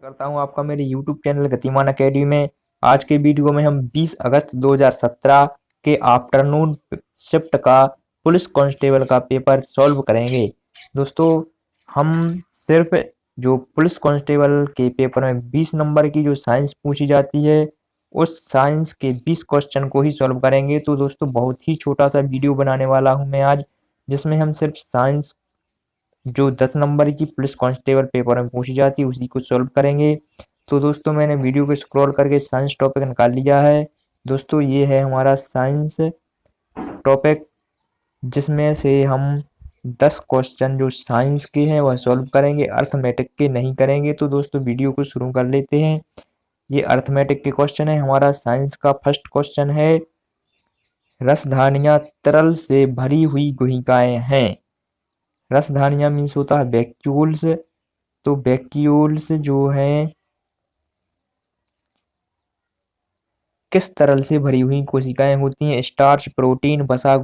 करता हूं आपका मेरे YouTube चैनल गतिमान अकेडमी में। आज के वीडियो में हम 20 अगस्त 2017 के आफ्टरनून शिफ्ट का पुलिस कांस्टेबल का पेपर सॉल्व करेंगे। दोस्तों, हम सिर्फ जो पुलिस कांस्टेबल के पेपर में 20 नंबर की जो साइंस पूछी जाती है, उस साइंस के 20 क्वेश्चन को ही सॉल्व करेंगे। तो दोस्तों, बहुत ही छोटा सा वीडियो बनाने वाला हूं मैं आज, जिसमें हम सिर्फ साइंस जो 10 नंबर की पुलिस कांस्टेबल पेपर में पूछी जाती है उसी को सॉल्व करेंगे। तो दोस्तों, मैंने वीडियो को स्क्रॉल करके साइंस टॉपिक निकाल लिया है। दोस्तों, ये है हमारा साइंस टॉपिक, जिसमें से हम 10 क्वेश्चन जो साइंस के हैं वह सॉल्व करेंगे, अर्थमेटिक के नहीं करेंगे। तो दोस्तों, वीडियो को शुरू कर लेते हैं। ये अर्थमेटिक के क्वेश्चन है। हमारा साइंस का फर्स्ट क्वेश्चन है, रसधानियां तरल से भरी हुई गुहिकाएं हैं। रसधानियां मीन्स होता है वैक्यूल्स। तो वैक्यूल्स जो हैं किस तरल से भरी हुई कोशिकाएं होती हैं? स्टार्च, प्रोटीन, वसा,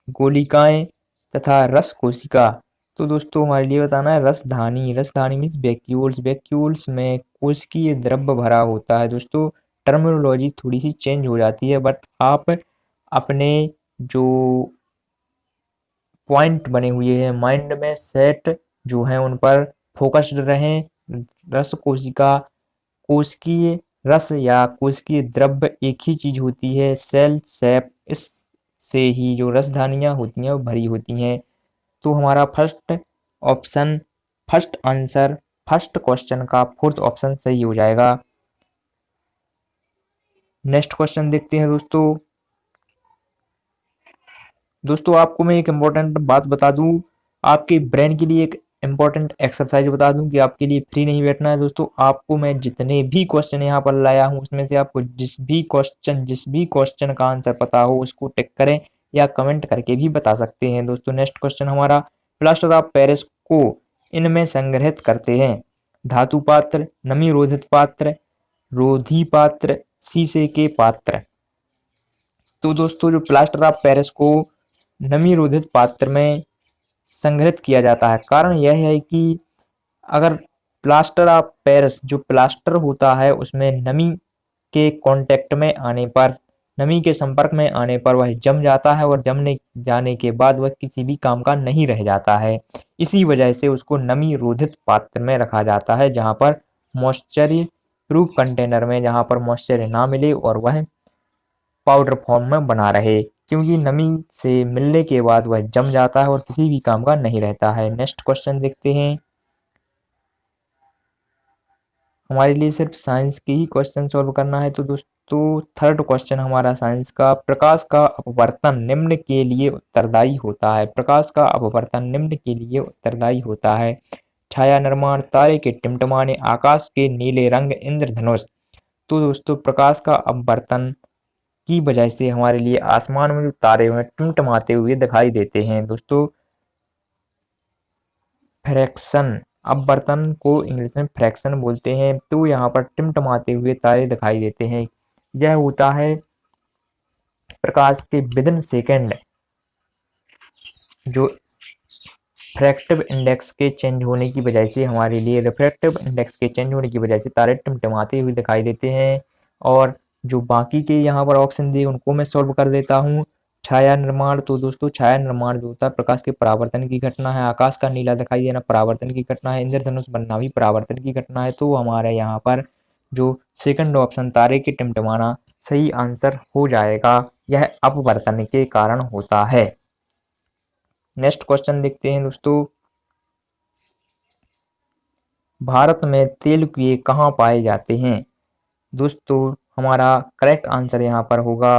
गोलिकाएं तथा रस कोशिका। तो दोस्तों, हमारे लिए बताना है रसधानी। रसधानी मीन्स वैक्यूल्स। वैक्यूल्स में कोशिकीय द्रव्य भरा होता है। दोस्तों, टर्मिनोलॉजी थोड़ी सी चेंज हो जाती है, बट आप अपने जो पॉइंट बने हुए हैं माइंड में सेट जो है उन पर फोकस्ड रहें। रस कोशिका, कोशिकीय रस या कोशिकीय द्रव्य एक ही चीज होती है, सेल सेप। इससे ही जो रसधानियां होती हैं वो भरी होती हैं। तो हमारा option first answer first question का फोर्थ ऑप्शन सही हो जाएगा। नेक्स्ट क्वेश्चन देखते हैं दोस्तों। दोस्तों, आपको मैं एक इम्पोर्टेंट बात बता दूं, आपके ब्रेन के लिए एक इम्पोर्टेंट एक्सरसाइज बता दूं कि आपके लिए फ्री नहीं बैठना है। दोस्तों, आपको मैं जितने भी क्वेश्चन यहाँ पर लाया हूँ उसमें से आपको जिस भी क्वेश्चन का आंसर पता हो उसको टिक करें या कमेंट करके भी बता सकते हैं। दोस्तों, नेक्स्ट क्वेश्चन हमारा, प्लास्टर ऑफ पेरिस को इनमें संग्रहित करते हैं? धातु पात्र, नमी रोधित पात्र, रोधी पात्र, शीशे के पात्र। तो दोस्तों, जो प्लास्टर ऑफ पेरिस को नमी रोधित पात्र में संग्रहित किया जाता है, कारण यह है कि अगर प्लास्टर ऑफ पेरिस जो प्लास्टर होता है उसमें नमी के कांटेक्ट में आने पर, नमी के संपर्क में आने पर वह जम जाता है और जमने जाने के बाद वह किसी भी काम का नहीं रह जाता है। इसी वजह से उसको नमी रोधित पात्र में रखा जाता है, जहां पर मॉइस्चर प्रूफ कंटेनर में, जहां पर मॉइस्चर ना मिले और वह पाउडर फॉर्म में बना रहे, क्योंकि नमी से मिलने के बाद वह जम जाता है और किसी भी काम का नहीं रहता है। नेक्स्ट क्वेश्चन देखते हैं। हमारे लिए सिर्फ साइंस के ही क्वेश्चन सॉल्व करना है। तो दोस्तों, थर्ड क्वेश्चन हमारा साइंस का, प्रकाश का अपवर्तन निम्न के लिए उत्तरदायी होता है। प्रकाश का अपवर्तन निम्न के लिए उत्तरदायी होता है? छाया निर्माण, तारे के टिमटिमाने, आकाश के नीले रंग, इंद्रधनुष। तो दोस्तों, प्रकाश का अपवर्तन की वजह से हमारे लिए आसमान में जो तारे हैं टिमटिमाते हुए दिखाई देते हैं। दोस्तों, फ्रैक्शन, अपवर्तन को इंग्लिश में फ्रैक्शन बोलते हैं। तो यहाँ पर टिमटिमाते हुए तारे दिखाई देते हैं। यह होता है प्रकाश के विदिन सेकेंड जो रिफ्रैक्टिव इंडेक्स के चेंज होने की वजह से, हमारे लिए रिफ्रैक्टिव इंडेक्स के चेंज होने की वजह से तारे टिमटिमाते हुए दिखाई देते हैं। और जो बाकी के यहाँ पर ऑप्शन दिए उनको मैं सॉल्व कर देता हूँ। छाया निर्माण, तो दोस्तों छाया निर्माण जो होता है प्रकाश के परावर्तन की घटना है। आकाश का नीला दिखाई देना परावर्तन की घटना है। इंद्रधनुष बनना भी परावर्तन की घटना है। तो हमारे यहाँ पर जो सेकंड ऑप्शन तारे के टिमटिमाना सही आंसर हो जाएगा। यह अपवर्तन के कारण होता है। नेक्स्ट क्वेश्चन देखते हैं दोस्तों। भारत में तेल कुएं कहाँ पाए जाते हैं? दोस्तों, हमारा करेक्ट आंसर यहाँ पर होगा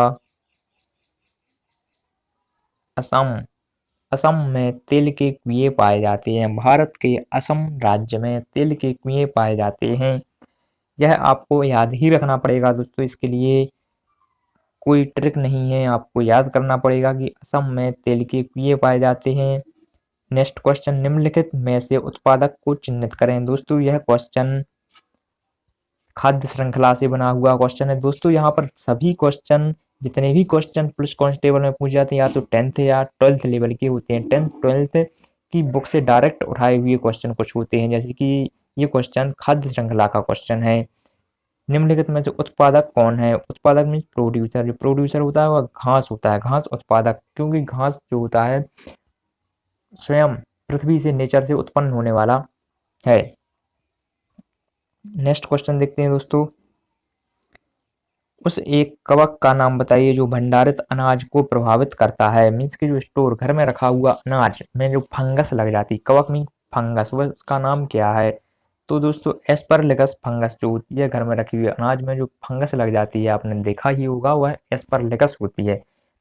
असम। असम में तेल के कुएं पाए जाते हैं। भारत के असम राज्य में तेल के कुएं पाए जाते हैं। यह आपको याद ही रखना पड़ेगा दोस्तों, इसके लिए कोई ट्रिक नहीं है, आपको याद करना पड़ेगा कि असम में तेल के कुएं पाए जाते हैं। नेक्स्ट क्वेश्चन, निम्नलिखित में से उत्पादक को चिन्हित करें। दोस्तों, यह क्वेश्चन खाद्य श्रृंखला से बना हुआ क्वेश्चन है। दोस्तों, यहाँ पर सभी क्वेश्चन, जितने भी क्वेश्चन पुलिस कांस्टेबल में पूछे जाते हैं या तो 10th या 12th लेवल के होते हैं। 10th 12th की बुक से डायरेक्ट उठाए हुए क्वेश्चन कुछ होते हैं, जैसे कि ये क्वेश्चन खाद्य श्रृंखला का क्वेश्चन है। निम्नलिखित में से उत्पादक कौन है? उत्पादक मीन्स प्रोड्यूसर। जो प्रोड्यूसर होता है वह घास होता है, घास उत्पादक, क्योंकि घास जो होता है स्वयं पृथ्वी से, नेचर से उत्पन्न होने वाला है। नेक्स्ट क्वेश्चन देखते हैं दोस्तों। उस एक कवक का नाम बताइए जो भंडारित अनाज को प्रभावित करता है। मीन्स कि जो स्टोर घर में रखा हुआ अनाज में जो फंगस लग जाती, कवक मीन फंगस, वह उसका नाम क्या है? तो दोस्तों एस्परलिकस फंगस जो होती है घर में रखी हुई अनाज में जो फंगस लग जाती है, आपने देखा ही होगा, वह एस्परलिकस होती है।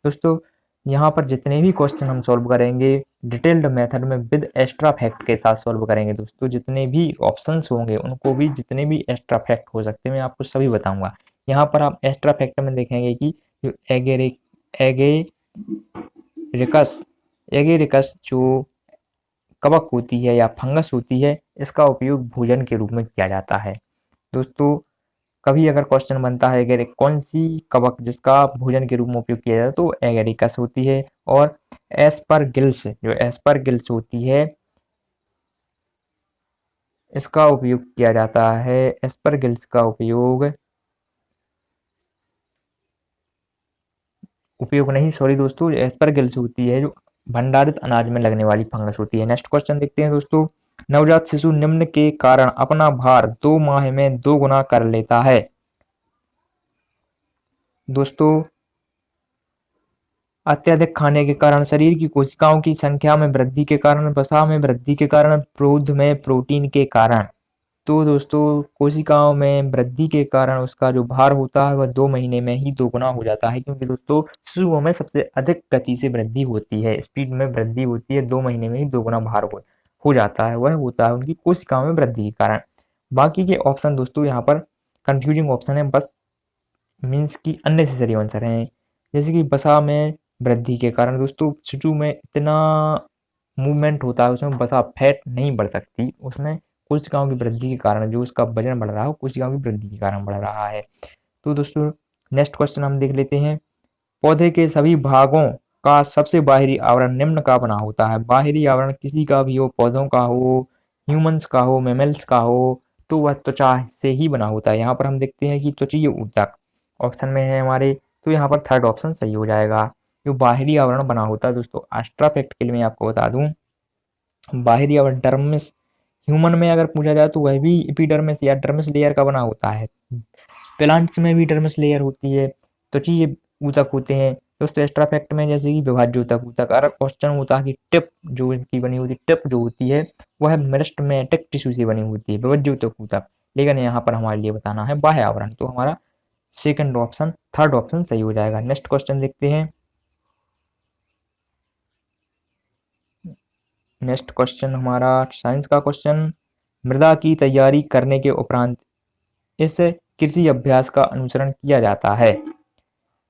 दोस्तों यहाँ पर जितने भी क्वेश्चन हम सॉल्व करेंगे डिटेल्ड मेथड में विद एक्स्ट्रा फैक्ट के साथ सॉल्व करेंगे दोस्तों। जितने भी ऑप्शंस होंगे उनको भी, जितने भी एक्स्ट्रा फैक्ट हो सकते हैं, मैं आपको सभी बताऊंगा। यहाँ पर आप एक्स्ट्रा फैक्ट में देखेंगे कि जो एगेरिकस एगेरिकस जो कवक होती है या फंगस होती है, इसका उपयोग भोजन के रूप में किया जाता है। दोस्तों कभी अगर क्वेश्चन बनता है अगर कौन सी कवक जिसका भोजन के रूप में उपयोग किया जाता है, तो एगेरिकस होती है। और एस्परगिल्स, जो एस्परगिल्स होती है, इसका उपयोग किया जाता है। एस्परगिल्स का उपयोग नहीं, सॉरी दोस्तों, एस्परगिल्स होती है जो भंडारित अनाज में लगने वाली फंगस होती है। नेक्स्ट क्वेश्चन देखते हैं दोस्तों। नवजात शिशु निम्न के कारण अपना भार 2 माह में 2 गुना कर लेता है। दोस्तों अत्यधिक खाने के कारण, शरीर की कोशिकाओं की संख्या में वृद्धि के कारण, वसा में वृद्धि के कारण, दूध में प्रोटीन के कारण। तो दोस्तों कोशिकाओं में वृद्धि के कारण उसका जो भार होता है वह 2 महीने में ही 2 गुना हो जाता है, क्योंकि दोस्तों शिशुओं में सबसे अधिक गति से वृद्धि होती है, स्पीड में वृद्धि होती है, 2 महीने में ही 2 गुना भार हो जाता है। वह होता है उनकी कोशिकाओं में वृद्धि के कारण। बाकी के ऑप्शन दोस्तों यहाँ पर कंफ्यूजिंग ऑप्शन है, बस मीन्स की अननेसेसरी आंसर है। जैसे कि वसा में वृद्धि के कारण, दोस्तों शिशु में इतना मूवमेंट होता है, उसमें वसा फैट नहीं बढ़ सकती, उसमें कोशिकाओं की वृद्धि के कारण जो उसका वजन बढ़ रहा है, कोशिकाओं की वृद्धि के कारण बढ़ रहा है। तो दोस्तों नेक्स्ट क्वेश्चन हम देख लेते हैं। पौधे के सभी भागों का सबसे बाहरी आवरण निम्न का बना होता है। बाहरी आवरण किसी का भी हो, पौधों का हो, ह्यूमंस का हो, मैमल्स का हो, तो वह त्वचा से ही बना होता है। यहाँ पर हम देखते हैं कि त्वचीय ऊतक ऑप्शन में है हमारे, तो यहाँ पर थर्ड ऑप्शन सही हो जाएगा। जो बाहरी आवरण बना होता है दोस्तों, एक्स्ट्रा फैक्ट के लिए मैं आपको बता दूं, बाहरी आवरण डर्मिस, ह्यूमन में अगर पूछा जाए तो वह भी एपिडर्मिस या डर्मिस लेयर का बना होता है। प्लांट्स में भी डर्मिस लेयर होती है। त्वचीय ऊतक होते हैं दोस्तों एक्स्ट्रा फैक्ट में, जैसे कि विभाज्य ऊतक। ऊतक अगर क्वेश्चन होता है कि टिप जो इनकी बनी होती है, टिप जो होती है वह मेरिस्टेमेटिक टिश्यू से बनी होती है, विभाज्य ऊतक ऊतक। लेकिन यहाँ पर हमारे लिए बताना है बाह्य आवरण, तो हमारा सेकंड ऑप्शन, थर्ड ऑप्शन सही हो जाएगा। नेक्स्ट क्वेश्चन देखते हैं। नेक्स्ट क्वेश्चन हमारा साइंस का क्वेश्चन। मृदा की तैयारी करने के उपरांत इस कृषि अभ्यास का अनुसरण किया जाता है।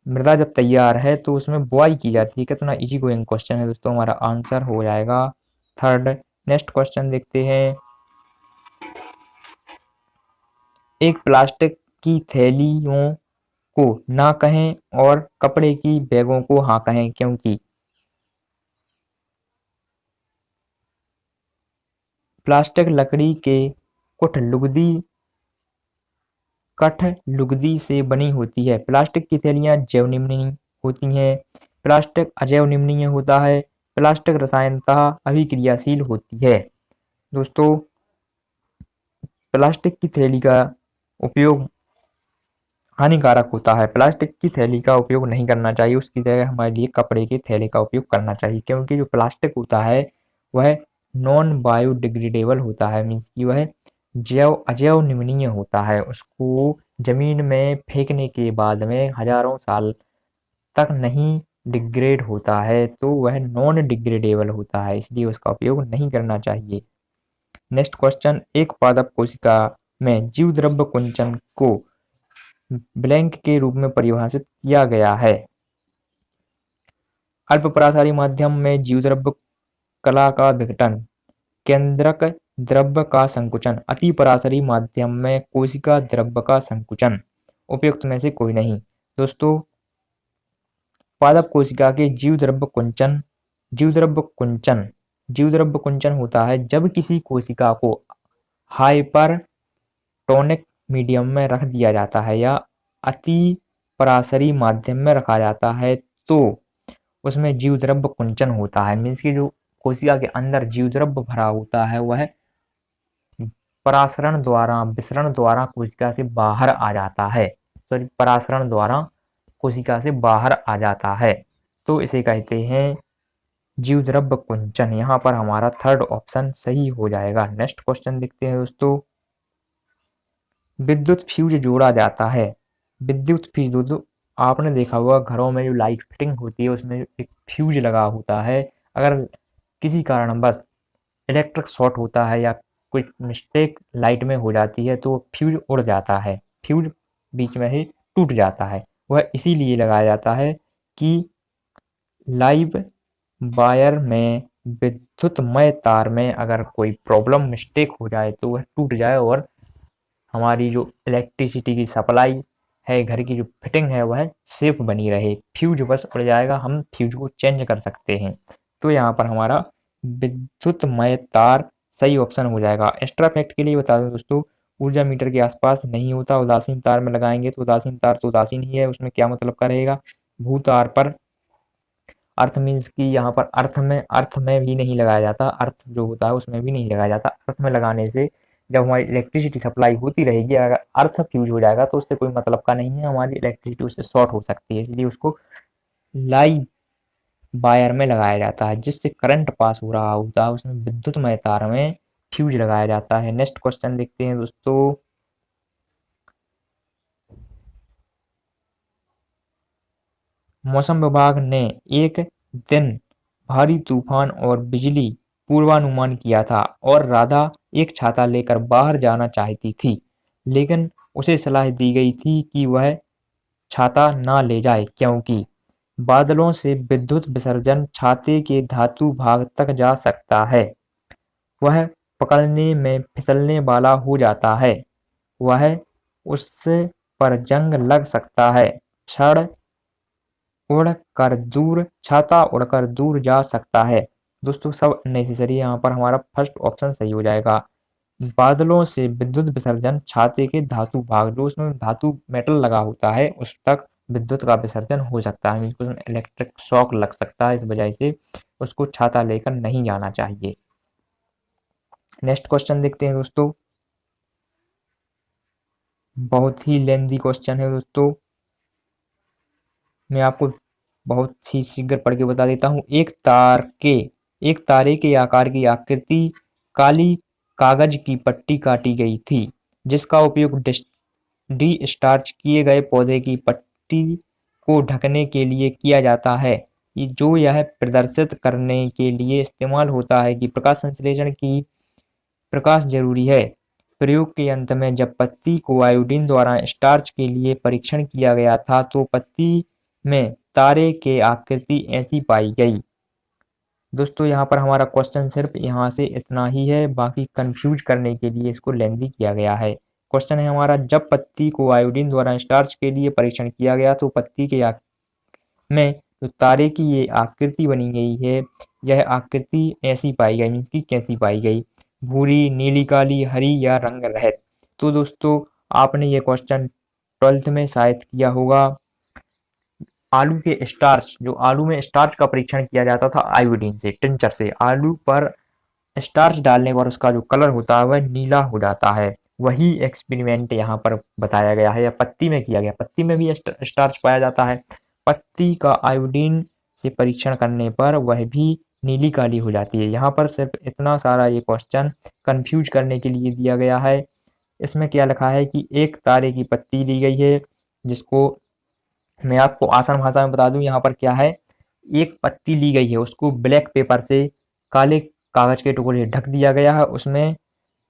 मृदा जब तैयार है तो उसमें बुआई की जाती है। कितना इजी गोइंग क्वेश्चन है दोस्तों, हमारा आंसर हो जाएगा थर्ड। नेक्स्ट क्वेश्चन देखते हैं। एक प्लास्टिक की थैलियों को ना कहें और कपड़े की बैगों को हाँ कहें, क्योंकि प्लास्टिक लकड़ी के कठलुगदी से बनी होती है। प्लास्टिक की थैलियाँ जैव निम्नीय होती हैं। प्लास्टिक अजैव निम्नीय होता है। प्लास्टिक रसायनतः अभिक्रियाशील होती है। दोस्तों प्लास्टिक की थैली का उपयोग हानिकारक होता है। प्लास्टिक की थैली का उपयोग नहीं करना चाहिए, उसकी जगह हमारे लिए कपड़े के थैले का उपयोग करना चाहिए, क्योंकि जो प्लास्टिक होता है वह नॉन बायोडिग्रेडेबल होता है, मीन्स की वह अजैव निम्नीय होता है। उसको जमीन में फेंकने के बाद में हजारों साल तक नहीं डिग्रेड होता है, तो वह नॉन डिग्रेडेबल होता है, इसलिए उसका उपयोग नहीं करना चाहिए। Next question. एक पादप कोशिका में जीव द्रव्य कुंचन को ब्लैंक के रूप में परिभाषित किया गया है। अल्प परासारी माध्यम में जीवद्रव्य कला का विघटन, केंद्रक द्रव्य का संकुचन, अति परासारी माध्यम में कोशिका द्रव्य का संकुचन। उपयुक्त में से कोई नहीं। दोस्तों पादप कोशिका के जीवद्रव्य कुंचन होता है जब किसी कोशिका को हाइपरटोनिक मीडियम में रख दिया जाता है या अति पराशरी माध्यम में रखा जाता है तो उसमें जीव द्रव्य कुंचन होता है। मीन्स की जो कोशिका के अंदर जीव द्रव्य भरा होता है वह परासरण द्वारा विसरण द्वारा कोशिका से बाहर आ जाता है। सॉरी, परासरण द्वारा कोशिका से बाहर आ जाता है तो इसे कहते हैं जीव द्रव्य कुंचन। यहाँ पर हमारा थर्ड ऑप्शन सही हो जाएगा। नेक्स्ट क्वेश्चन देखते हैं दोस्तों। विद्युत फ्यूज जोड़ा जाता है। विद्युत फ्यूज दोस्तों आपने देखा होगा घरों में जो लाइट फिटिंग होती है उसमें एक फ्यूज लगा होता है। अगर किसी कारणवश इलेक्ट्रिक शॉर्ट होता है या कोई मिस्टेक लाइट में हो जाती है तो फ्यूज उड़ जाता है, फ्यूज बीच में ही टूट जाता है। वह इसीलिए लगाया जाता है कि लाइव वायर में विद्युतमय तार में अगर कोई प्रॉब्लम मिस्टेक हो जाए तो वह टूट जाए और हमारी जो इलेक्ट्रिसिटी की सप्लाई है, घर की जो फिटिंग है वह सेफ बनी रहे। फ्यूज बस उड़ जाएगा, हम फ्यूज को चेंज कर सकते हैं। तो यहाँ पर हमारा विद्युतमय तार सही ऑप्शन हो जाएगा। एक्स्ट्रा फैक्ट के लिए बता दूं दोस्तों, ऊर्जा मीटर के आसपास नहीं होता। उदासीन तार में लगाएंगे तो उदासीन तार तो उदासीन ही है, उसमें क्या मतलब का रहेगा। भू तार पर अर्थ मीन्स की यहाँ पर अर्थ में भी नहीं लगाया जाता। अर्थ जो होता है उसमें भी नहीं लगाया जाता। अर्थ में लगाने से जब हमारी इलेक्ट्रिसिटी सप्लाई होती रहेगी, अगर अर्थ फ्यूज हो जाएगा तो उससे कोई मतलब का नहीं है, हमारी इलेक्ट्रिसिटी उससे शॉर्ट हो सकती है। इसलिए उसको लाइव वायर में लगाया जाता है जिससे करंट पास हो रहा होता है, उसमें विद्युतमय तार में फ्यूज लगाया जाता है। नेक्स्ट क्वेश्चन देखते हैं दोस्तों। मौसम विभाग ने एक दिन भारी तूफान और बिजली पूर्वानुमान किया था और राधा एक छाता लेकर बाहर जाना चाहती थी, लेकिन उसे सलाह दी गई थी कि वह छाता ना ले जाए क्योंकि बादलों से विद्युत विसर्जन छाते के धातु भाग तक जा सकता है, वह पकड़ने में फिसलने वाला हो जाता है, वह उससे पर जंग लग सकता है, क्षण उड़कर दूर छाता उड़कर दूर जा सकता है। दोस्तों सब नेसेसरी, यहाँ पर हमारा फर्स्ट ऑप्शन सही हो जाएगा। बादलों से विद्युत विसर्जन छाते के धातु भाग, जो उसमें धातु मेटल लगा होता है उस तक विद्युत का विसर्जन हो सकता है। उसमें इलेक्ट्रिक शॉक लग सकता है, इस वजह से उसको छाता लेकर नहीं जाना चाहिए। नेक्स्ट क्वेश्चन देखते हैं दोस्तों। बहुत ही लेंदी क्वेश्चन है दोस्तों, मैं आपको बहुत ही शीघ्र पढ़ के बता देता हूँ। एक तारे के आकार की आकृति काली कागज की पट्टी काटी गई थी जिसका उपयोग डी स्टार्च किए गए पौधे की पट्टी को ढकने के लिए किया जाता है, जो यह प्रदर्शित करने के लिए इस्तेमाल होता है कि प्रकाश संश्लेषण की प्रकाश जरूरी है। प्रयोग के अंत में जब पत्ती को आयोडीन द्वारा स्टार्च के लिए परीक्षण किया गया था तो पत्ती में तारे के आकृति ऐसी पाई गई। दोस्तों यहाँ पर हमारा क्वेश्चन सिर्फ यहाँ से इतना ही है, बाकी कंफ्यूज करने के लिए इसको लेंदी किया गया है। क्वेश्चन है हमारा, जब पत्ती को आयोडीन द्वारा स्टार्च के लिए परीक्षण किया गया तो पत्ती के में जो तारे की ये आकृति बनी गई है, यह आकृति ऐसी पाई गई, मीन्स की कैसी पाई गई, भूरी, नीली, काली, हरी या रंग रहित। तो दोस्तों आपने ये क्वेश्चन 12th में शायद किया होगा। आलू के स्टार्च, जो आलू में स्टार्च का परीक्षण किया जाता था आयोडीन से, टिंचर से, आलू पर स्टार्च डालने पर उसका जो कलर होता है वह नीला हो जाता है। वही एक्सपेरिमेंट यहाँ पर बताया गया है या पत्ती में किया गया। पत्ती में भी स्टार्च पाया जाता है, पत्ती का आयोडीन से परीक्षण करने पर वह भी नीली काली हो जाती है। यहाँ पर सिर्फ इतना सारा ये क्वेश्चन कंफ्यूज करने के लिए दिया गया है। इसमें क्या लिखा है कि एक तारे की पत्ती दी गई है, जिसको मैं आपको आसान भाषा में बता दूं, यहाँ पर क्या है, एक पत्ती ली गई है, उसको ब्लैक पेपर से काले कागज के टुकड़े ढक दिया गया है, उसमें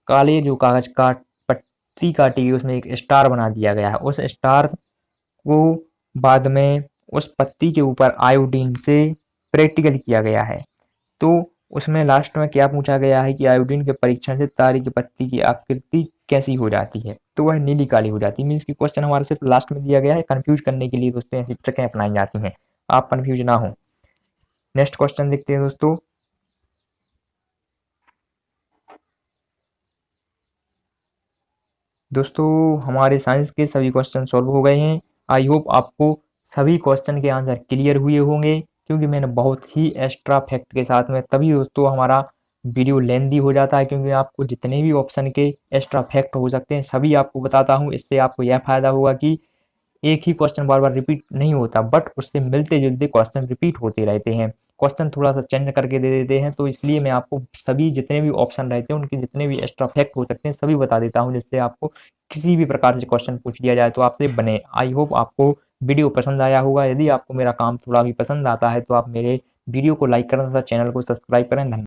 काले जो कागज का पत्ती काटी गई उसमें एक स्टार बना दिया गया है। उस स्टार को बाद में उस पत्ती के ऊपर आयोडीन से प्रैक्टिकल किया गया है। तो उसमें लास्ट में क्या पूछा गया है कि आयोडीन के परीक्षण से तारे की पत्ती की आकृति कैसी हो जाती है, तो वह नीली काली हो जाती है। मीन्स की क्वेश्चन हमारा सिर्फ लास्ट में दिया गया है, कंफ्यूज करने के लिए दोस्तों ऐसी ट्रिकें अपनाई जाती हैं, आप कंफ्यूज ना हो। नेक्स्ट क्वेश्चन देखते हैं दोस्तों। दोस्तों हमारे साइंस के सभी क्वेश्चन सॉल्व हो गए हैं। आई होप आपको सभी क्वेश्चन के आंसर क्लियर हुए होंगे, क्योंकि मैंने बहुत ही एक्स्ट्रा फैक्ट के साथ में, तभी दोस्तों हमारा वीडियो लेंदी हो जाता है, क्योंकि आपको जितने भी ऑप्शन के एक्स्ट्रा फैक्ट हो सकते हैं सभी आपको बताता हूँ। इससे आपको यह फायदा होगा कि एक ही क्वेश्चन बार बार रिपीट नहीं होता, बट उससे मिलते जुलते क्वेश्चन रिपीट होते रहते हैं। क्वेश्चन थोड़ा सा चेंज करके दे देते हैं, तो इसलिए मैं आपको सभी जितने भी ऑप्शन रहते हैं उनके जितने भी एक्स्ट्रा फैक्ट हो सकते हैं सभी बता देता हूँ, जिससे आपको किसी भी प्रकार से क्वेश्चन पूछ लिया जाए तो आपसे बने। आई होप आपको वीडियो पसंद आया होगा। यदि आपको मेरा काम थोड़ा भी पसंद आता है तो आप मेरे वीडियो को लाइक करें तथा चैनल को सब्सक्राइब करें। धन्यवाद।